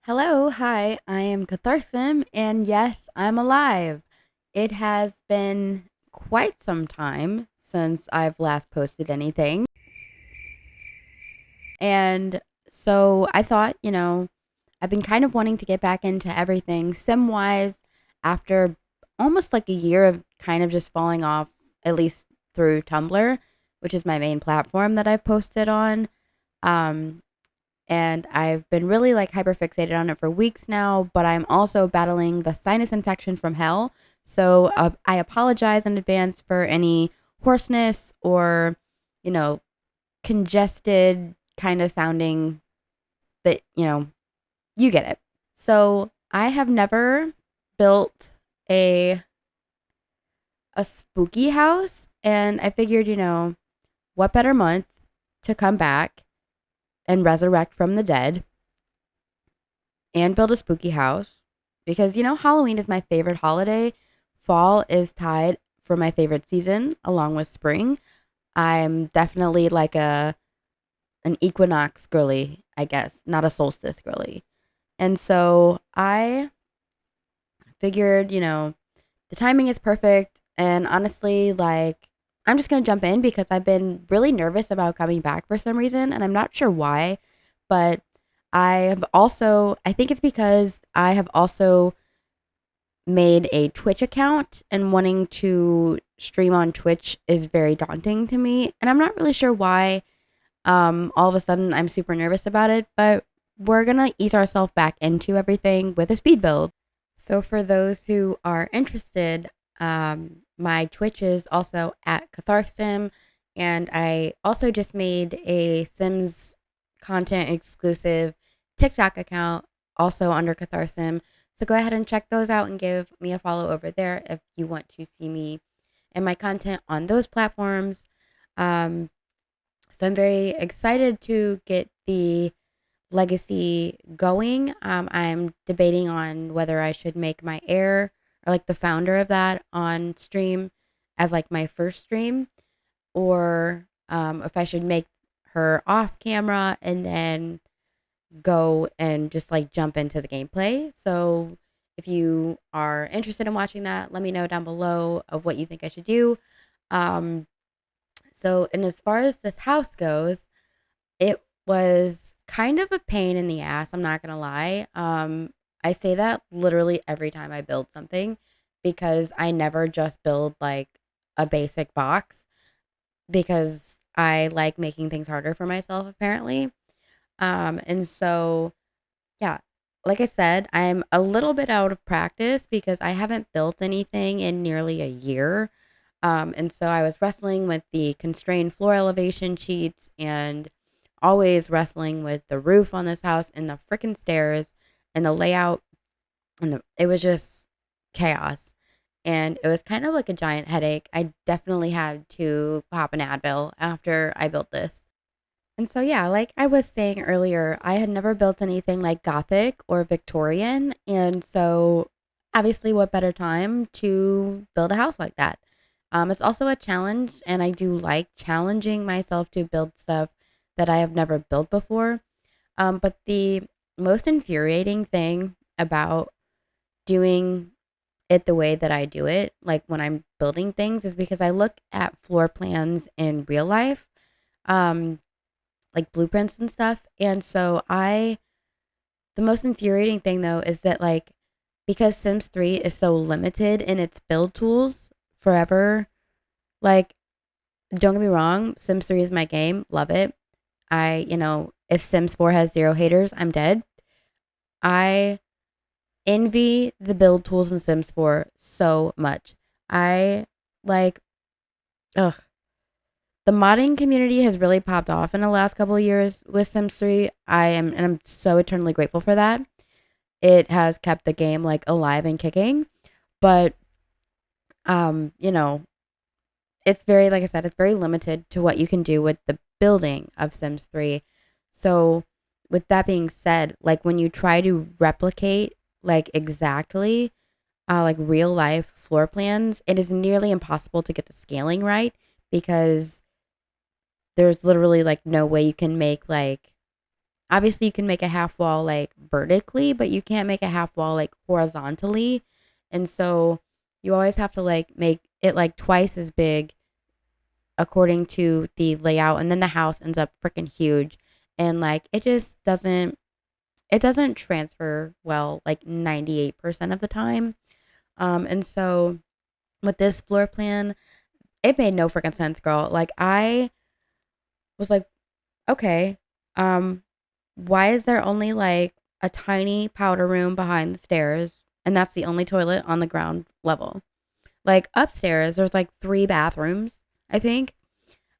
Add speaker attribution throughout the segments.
Speaker 1: Hello, hi, I am Catharsim, and yes, I'm alive. It has been quite some time since I've last posted anything. And so I thought, I've been kind of wanting to get back into everything sim wise after almost like a year of kind of just falling off, at least through Tumblr, which is my main platform that I've posted on. Um, and I've been really like hyper fixated on it for weeks now, but I'm also battling the sinus infection from hell. So I apologize in advance for any hoarseness or, you know, congested kind of sounding that, you get it. So I have never built a a spooky house, and I figured, what better month to come back and resurrect from the dead and build a spooky house because Halloween is my favorite holiday. Fall is tied for my favorite season along with spring. I'm definitely like a an equinox girly, I guess, not a solstice girly. And so I figured, the timing is perfect, and honestly like I'm just going to jump in because I've been really nervous about coming back for some reason and I'm not sure why, but I think it's because I have also made a Twitch account, and wanting to stream on Twitch is very daunting to me. And I'm not really sure why all of a sudden I'm super nervous about it, but we're going to ease ourselves back into everything with a speed build. So, for those who are interested, my Twitch is also at Catharsim, and I also just made a Sims content exclusive TikTok account also under Catharsim. So go ahead and check those out and give me a follow over there if you want to see me and my content on those platforms. Um, so I'm very excited to get the legacy going. I'm debating on whether I should make my heir or like the founder of that on stream as like my first stream, or if I should make her off camera and then go and just like jump into the gameplay. So if you are interested in watching that, let me know down below of what you think I should do. Um, and as far as this house goes, it was kind of a pain in the ass. I'm not gonna lie. I say that literally every time I build something because I never just build like a basic box because I like making things harder for myself apparently. And so yeah, like I said, I'm a little bit out of practice because I haven't built anything in nearly a year. And so I was wrestling with the constrained floor elevation sheets and always wrestling with the roof on this house and the freaking stairs and the layout. It was just chaos. And it was kind of like a giant headache. I definitely had to pop an Advil after I built this. And so, yeah, like I was saying earlier, I had never built anything like Gothic or Victorian. And so, obviously, what better time to build a house like that? It's also a challenge, and I do like challenging myself to build stuff that I have never built before. But the most infuriating thing about doing it the way that I do it, like when I'm building things, is because I look at floor plans in real life. Um, like blueprints and stuff. And so the most infuriating thing though is that like because Sims 3 is so limited in its build tools forever, like don't get me wrong, Sims 3 is my game, love it. If Sims 4 has zero haters, I'm dead. I envy the build tools in Sims 4 so much. I like ugh the modding community has really popped off in the last couple of years with Sims 3. I'm so eternally grateful for that. It has kept the game like alive and kicking. But you know, it's very like I said, it's very limited to what you can do with the building of Sims 3. So with that being said, like when you try to replicate like exactly like real life floor plans, it is nearly impossible to get the scaling right because there's literally like no way you can make like obviously you can make a half wall like vertically, but you can't make a half wall like horizontally. And so you always have to like make it like twice as big according to the layout, and then the house ends up freaking huge, and like it doesn't transfer well like 98% of the time. And so with this floor plan, it made no freaking sense, girl. Like I was like, okay, um, why is there only like a tiny powder room behind the stairs, and that's the only toilet on the ground level? Like upstairs, there's like three bathrooms, I think.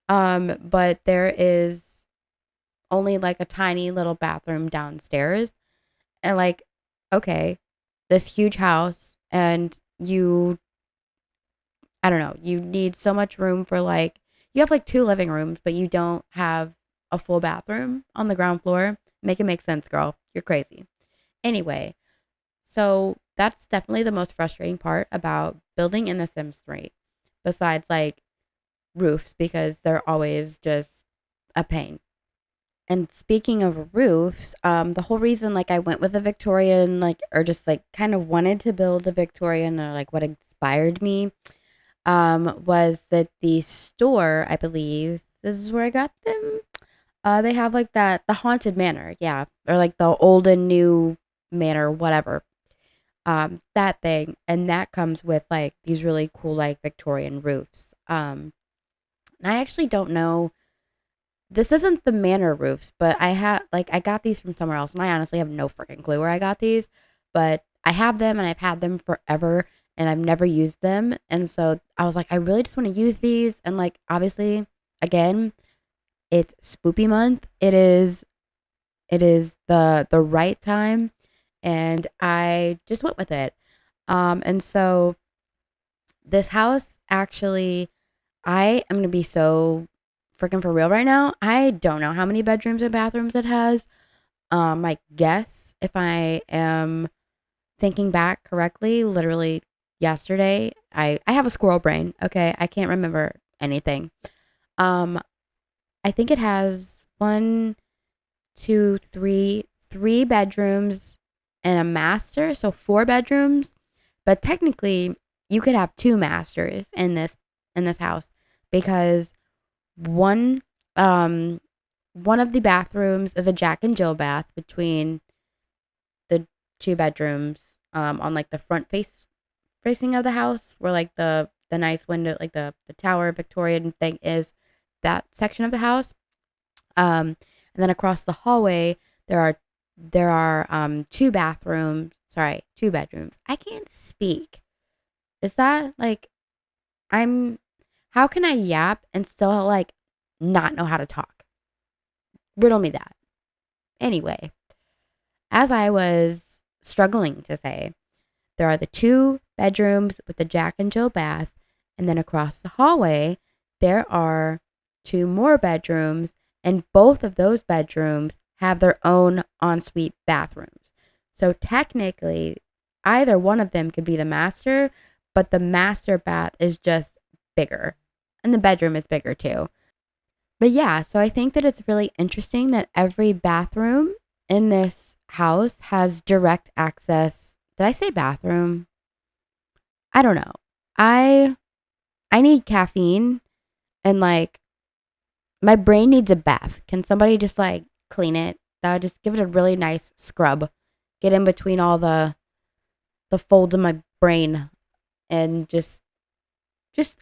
Speaker 1: But there is only like a tiny little bathroom downstairs. And like, okay, this huge house, and I don't know, you need so much room for like, you have like two living rooms, but you don't have a full bathroom on the ground floor. Make it make sense, girl. You're crazy. Anyway, so that's definitely the most frustrating part about building in The Sims 3, besides like roofs, because they're always just a pain. And speaking of roofs, the whole reason like I went with a Victorian, like, or just like kind of wanted to build a Victorian, or like what inspired me, was that the store, I believe this is where I got them. They have like the haunted manor, yeah, or like the old and new manor, whatever. That thing, and that comes with like these really cool like Victorian roofs. And I actually don't know, this isn't the manor roofs, but I got these from somewhere else, and I honestly have no freaking clue where I got these, but I have them and I've had them forever, and I've never used them. And so I was like, I really just want to use these. And like, obviously, again, it's spoopy month. It is the right time, and I just went with it. And so this house actually, I am gonna be so freaking for real right now. I don't know how many bedrooms and bathrooms it has. My guess, if I am thinking back correctly, literally yesterday, I have a squirrel brain. Okay, I can't remember anything. Um, I think it has one, two, three bedrooms and a master, so four bedrooms. But technically, you could have two masters in this house, because one um one of the bathrooms is a Jack and Jill bath between the two bedrooms, on like the front facing of the house, where like the nice window, like the tower Victorian thing is, that section of the house. And then across the hallway, there are two bathrooms, sorry, two bedrooms. I can't speak. Is that like, I'm how can I yap and still like not know how to talk? Riddle me that. Anyway, as I was struggling to say, there are the two bedrooms with the Jack and Jill bath, and then across the hallway, there are two more bedrooms, and both of those bedrooms have their own ensuite bathrooms. So technically, either one of them could be the master, but the master bath is just bigger, and the bedroom is bigger too. But yeah, so I think that it's really interesting that every bathroom in this house has direct access. Did I say bathroom? I don't know. I I need caffeine, and like my brain needs a bath. Can somebody just like clean it? That would just give it a really nice scrub. Get in between all the folds of my brain, and just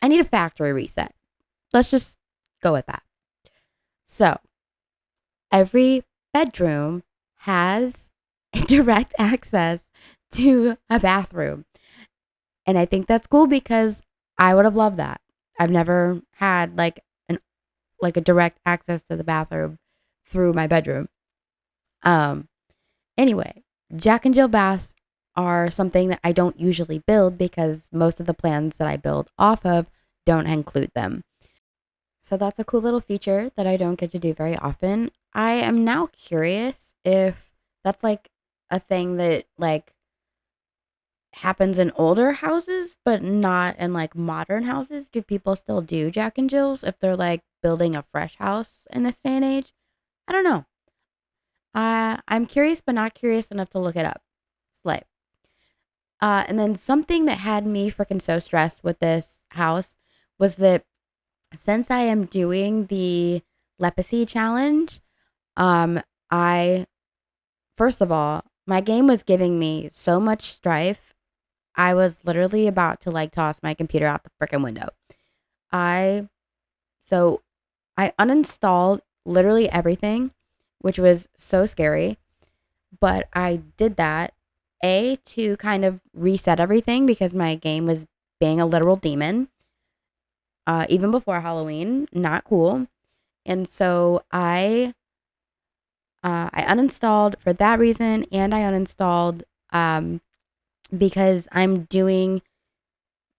Speaker 1: I need a factory reset. Let's just go with that. So, every bedroom has direct access to a bathroom. And I think that's cool, because I would have loved that. I've never had like a direct access to the bathroom through my bedroom. Um anyway, Jack and Jill baths are something that I don't usually build, because most of the plans that I build off of don't include them. So that's a cool little feature that I don't get to do very often. I am now curious if that's like a thing that like happens in older houses, but not in like modern houses. Do people still do Jack and Jills if they're like building a fresh house in this day and age? I don't know. I'm curious, but not curious enough to look it up. Slay. And then something that had me freaking so stressed with this house was that since I am doing the lepacy challenge, um, I first of all, my game was giving me so much strife. I was literally about to like toss my computer out the freaking window. I so I uninstalled literally everything, which was so scary. But I did that to kind of reset everything because my game was being a literal demon. Even before Halloween, not cool. And so I uninstalled for that reason, and I uninstalled um, because I'm doing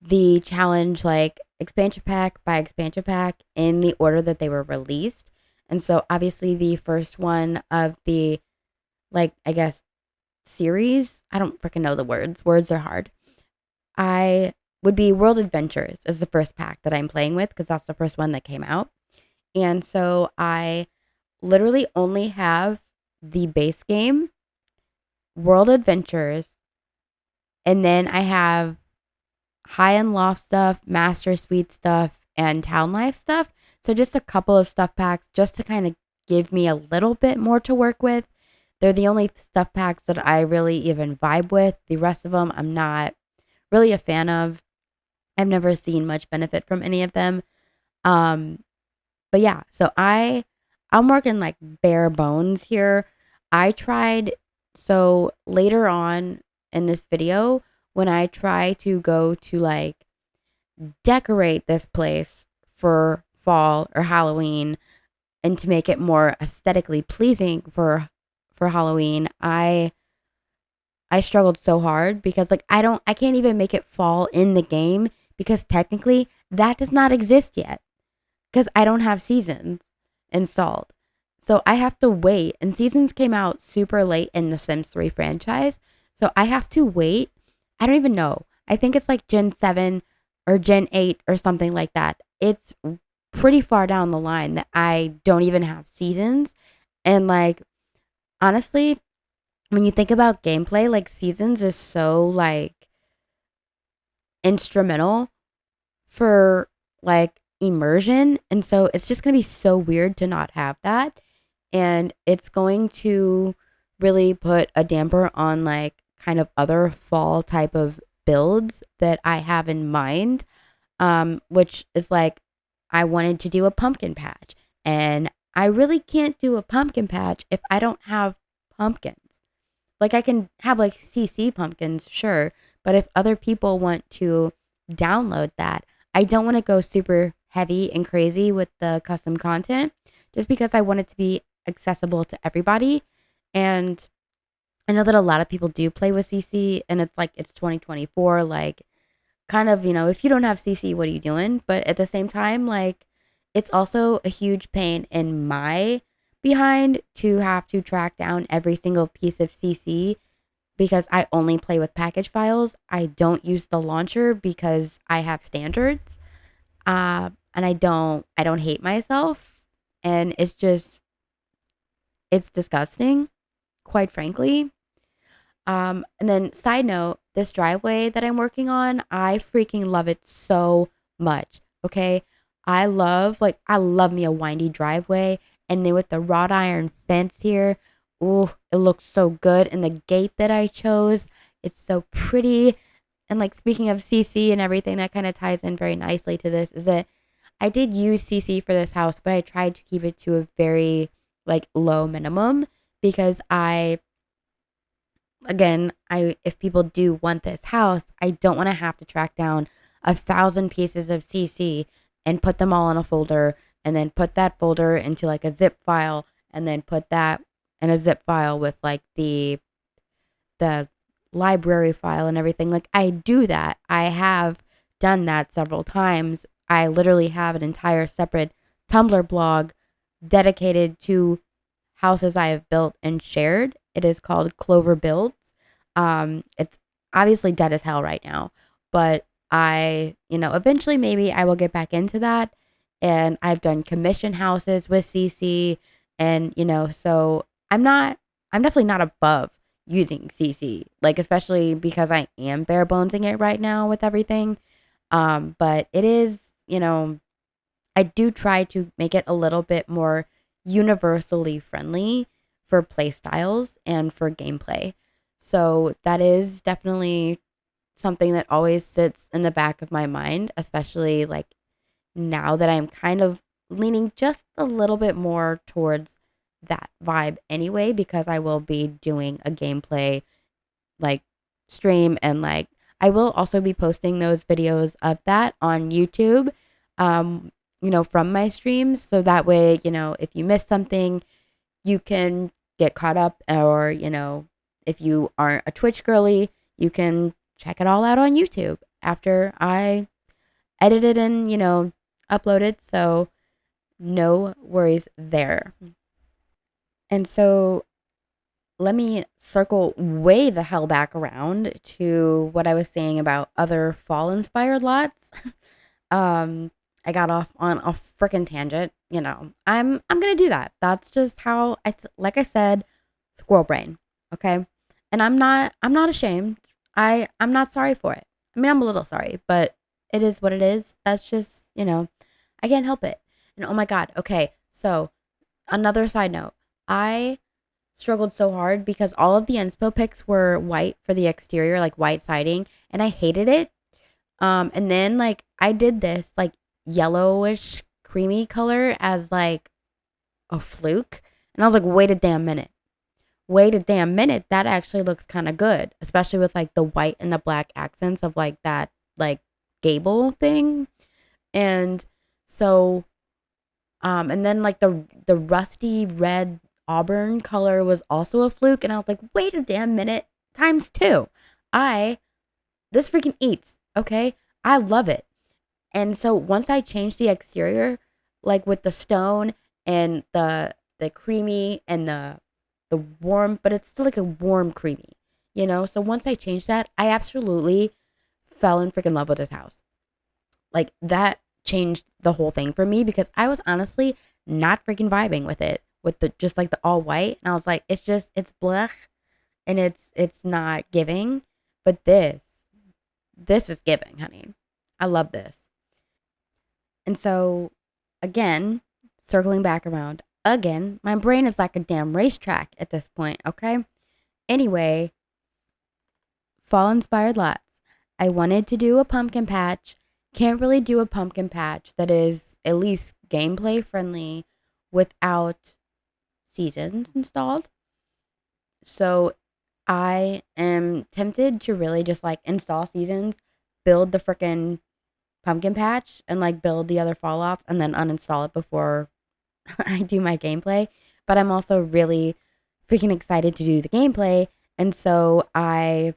Speaker 1: the challenge like expansion pack by expansion pack in the order that they were released. And so obviously the first one of the like I guess series, I don't freaking know the words. Words are hard. I would be World Adventures as the first pack that I'm playing with because that's the first one that came out. And so I literally only have the base game, World Adventures, and then I have high end loft stuff, master suite stuff, and town life stuff. So just a couple of stuff packs just to kind of give me a little bit more to work with. They're the only stuff packs that I really even vibe with. The rest of them I'm not really a fan of. I've never seen much benefit from any of them. Um, but yeah, so I'm working like bare bones here. I tried so later on in this video when I try to go to like decorate this place for fall or Halloween and to make it more aesthetically pleasing for Halloween, I struggled so hard because like I can't even make it fall in the game because technically that does not exist yet because I don't have seasons installed. So I have to wait, and seasons came out super late in the Sims 3 franchise. So I have to wait. I don't even know. I think it's like Gen 7 or Gen 8 or something like that. It's pretty far down the line that I don't even have seasons. And like honestly, when you think about gameplay, like seasons is so like instrumental for like immersion. And so it's just going to be so weird to not have that. And it's going to really put a damper on like kind of other fall type of builds that I have in mind. Which is like I wanted to do a pumpkin patch. And I really can't do a pumpkin patch if I don't have pumpkins. Like I can have like CC pumpkins, sure, but if other people want to download that, I don't want to go super heavy and crazy with the custom content just because I want it to be accessible to everybody. And I know that a lot of people do play with CC and it's like it's 2024 like kind of, if you don't have CC, what are you doing? But at the same time, like it's also a huge pain in my behind to have to track down every single piece of CC because I only play with package files. I don't use the launcher because I have standards. And I don't hate myself. And it's disgusting, quite frankly. And then side note, this driveway that I'm working on, I freaking love it so much. Okay. I love me a windy driveway. And then with the wrought iron fence here, ooh, it looks so good. And the gate that I chose, it's so pretty. And like speaking of CC and everything, that kind of ties in very nicely to this is that I did use CC for this house, but I tried to keep it to a very like low minimum because I if people do want this house, I don't want to have to track down 1,000 pieces of CC and put them all in a folder and then put that folder into like a zip file and then put that in a zip file with like the library file and everything. Like I do that. I have done that several times. I literally have an entire separate Tumblr blog dedicated to houses I have built and shared. It is called Clover Builds. It's obviously dead as hell right now, but eventually maybe I will get back into that. And I've done commission houses with CC and, so I'm not I'm definitely not above using CC, like especially because I am bare bonesing it right now with everything. But it is, I do try to make it a little bit more universally friendly for play styles and for gameplay. So that is definitely something that always sits in the back of my mind, especially like now that I'm kind of leaning just a little bit more towards that vibe anyway, because I will be doing a gameplay like stream, and like I will also be posting those videos of that on YouTube, um, from my streams. So that way, if you miss something, you can get caught up, or, if you aren't a Twitch girly, you can check it all out on YouTube after I edit it and, upload it. So no worries there. And so let me circle way the hell back around to what I was saying about other fall inspired lots. um, I got off on a freaking tangent. I'm gonna do that. That's just how like I said, squirrel brain. Okay, and I'm not ashamed. I'm not sorry for it. I mean, I'm a little sorry, but it is what it is. That's just I can't help it. And oh my god. Okay, so another side note, I struggled so hard because all of the inspo pics were white for the exterior, like white siding, and I hated it. And then like I did this like yellowish creamy color as like a fluke, and I was like, wait a damn minute. Wait a damn minute. That actually looks kind of good, especially with like the white and the black accents of like that like gable thing. And so and then like the rusty red auburn color was also a fluke, and I was like, wait a damn minute, times two. I This freaking eats, okay? I love it. And so once I changed the exterior, like with the stone and the creamy and the warm, but it's still like a warm creamy. So once I changed that, I absolutely fell in freaking love with this house. Like that changed the whole thing for me because I was honestly not freaking vibing with it, with the just like the all white, and I was like, it's blech, and it's not giving. But this is giving, honey. I love this. And so again, circling back around again, my brain is like a damn racetrack at this point. Okay. Anyway, fall inspired lots. I wanted to do a pumpkin patch. Can't really do a pumpkin patch that is at least gameplay friendly without seasons installed. So I am tempted to really just like install seasons, build the freaking pumpkin patch, and like build the other fall lots and then uninstall it before I do my gameplay. But I'm also really freaking excited to do the gameplay. And so I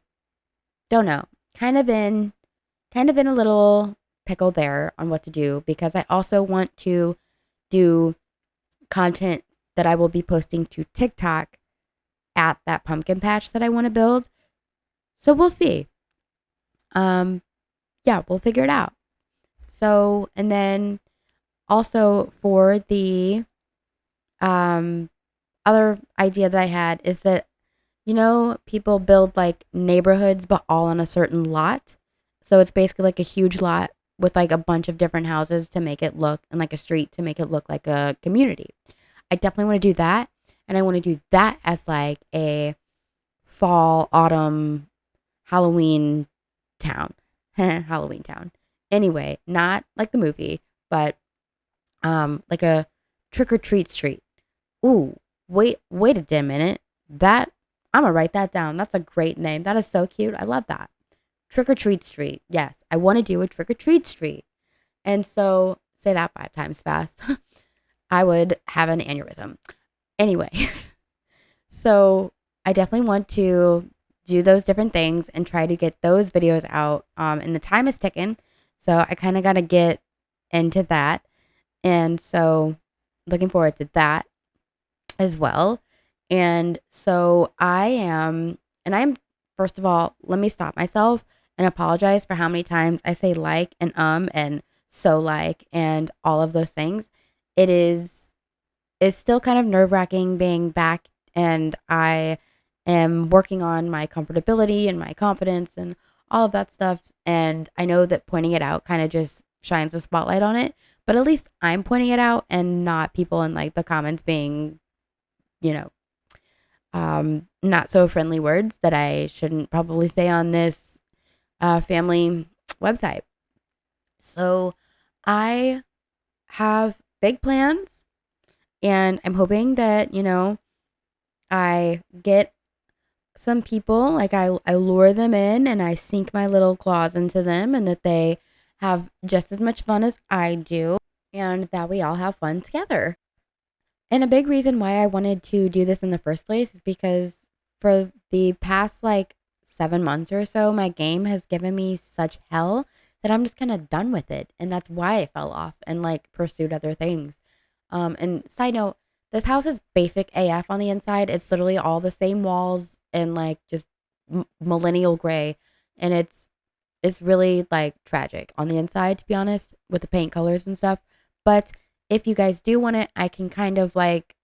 Speaker 1: don't know, kind of in a little pickle there on what to do, because I also want to do content that I will be posting to TikTok at that pumpkin patch that I want to build. So we'll see. Yeah, we'll figure it out. So, and then also for the um other idea that I had is that people build like neighborhoods but all on a certain lot. So it's basically like a huge lot with like a bunch of different houses to make it look, and like a street to make it look like a community. I definitely want to do that, and I want to do that as like a fall, autumn, Halloween town. Halloween town. Anyway, not like the movie, but like a trick or treat street. Ooh, wait a damn minute. That I'm gonna write that down. That's a great name. That is so cute. I love that. Trick or treat street. Yes, I want to do a trick or treat street. And so say that 5 times fast. I would have an aneurysm. Anyway, so I definitely want to do those different things and try to get those videos out. And the time is ticking, so I kind of got to get into that. And so looking forward to that as well. And so I'm, first of all, let me stop myself and apologize for how many times I say like and so like and all of those things. It is still kind of nerve wracking being back and I am working on my comfortability and my confidence and all of that stuff. And I know that pointing it out kind of just shines a spotlight on it, but at least I'm pointing it out and not people in like the comments being, you know, not so friendly words that I shouldn't probably say on this family website. So I have big plans, and I'm hoping that, I get some people, like I lure them in and I sink my little claws into them, and that they have just as much fun as I do, and that we all have fun together. And a big reason why I wanted to do this in the first place is because for the past like 7 months or so, my game has given me such hell that I'm just kind of done with it. And that's why I fell off and like pursued other things. And side note, this house is basic AF on the inside. It's literally all the same walls and like just millennial gray. And it's really like tragic on the inside, to be honest, with the paint colors and stuff. But if you guys do want it, I can kind of like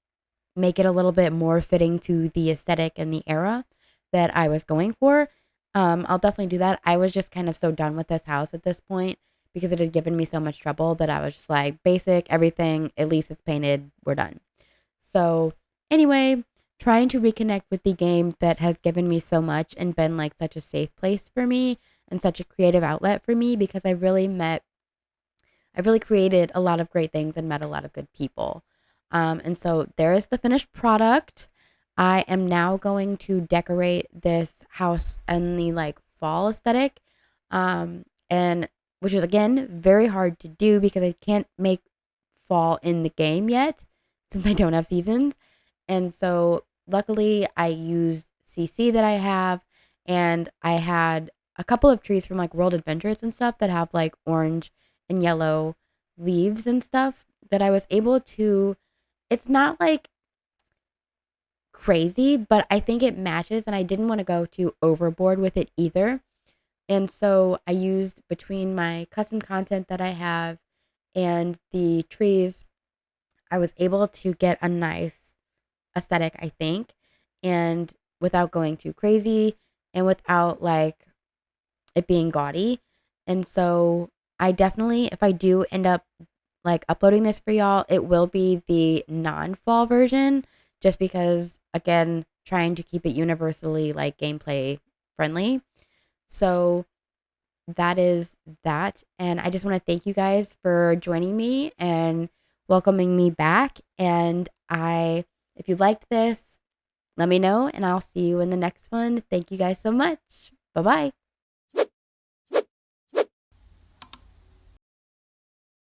Speaker 1: make it a little bit more fitting to the aesthetic and the era that I was going for. I'll definitely do that. I was just kind of so done with this house at this point because it had given me so much trouble that I was just like, basic, everything, at least it's painted, we're done. So, anyway, trying to reconnect with the game that has given me so much and been like such a safe place for me and such a creative outlet for me, because I've really created a lot of great things and met a lot of good people. And so there is the finished product. I am now going to decorate this house in the like fall aesthetic. And which is again very hard to do because I can't make fall in the game yet since I don't have seasons. And so luckily I used CC that I have, and I had a couple of trees from like World Adventures and stuff that have like orange and yellow leaves and stuff that I was able to. It's not like crazy, but I think it matches, and I didn't want to go too overboard with it either. And so I used, between my custom content that I have and the trees, I was able to get a nice aesthetic, I think, and without going too crazy and without like it being gaudy. And so I definitely, if I do end up like uploading this for y'all, it will be the non-fall version, just because again, trying to keep it universally like gameplay friendly. So that is that. And I just want to thank you guys for joining me and welcoming me back. And if you liked this, let me know and I'll see you in the next one. Thank you guys so much. Bye bye.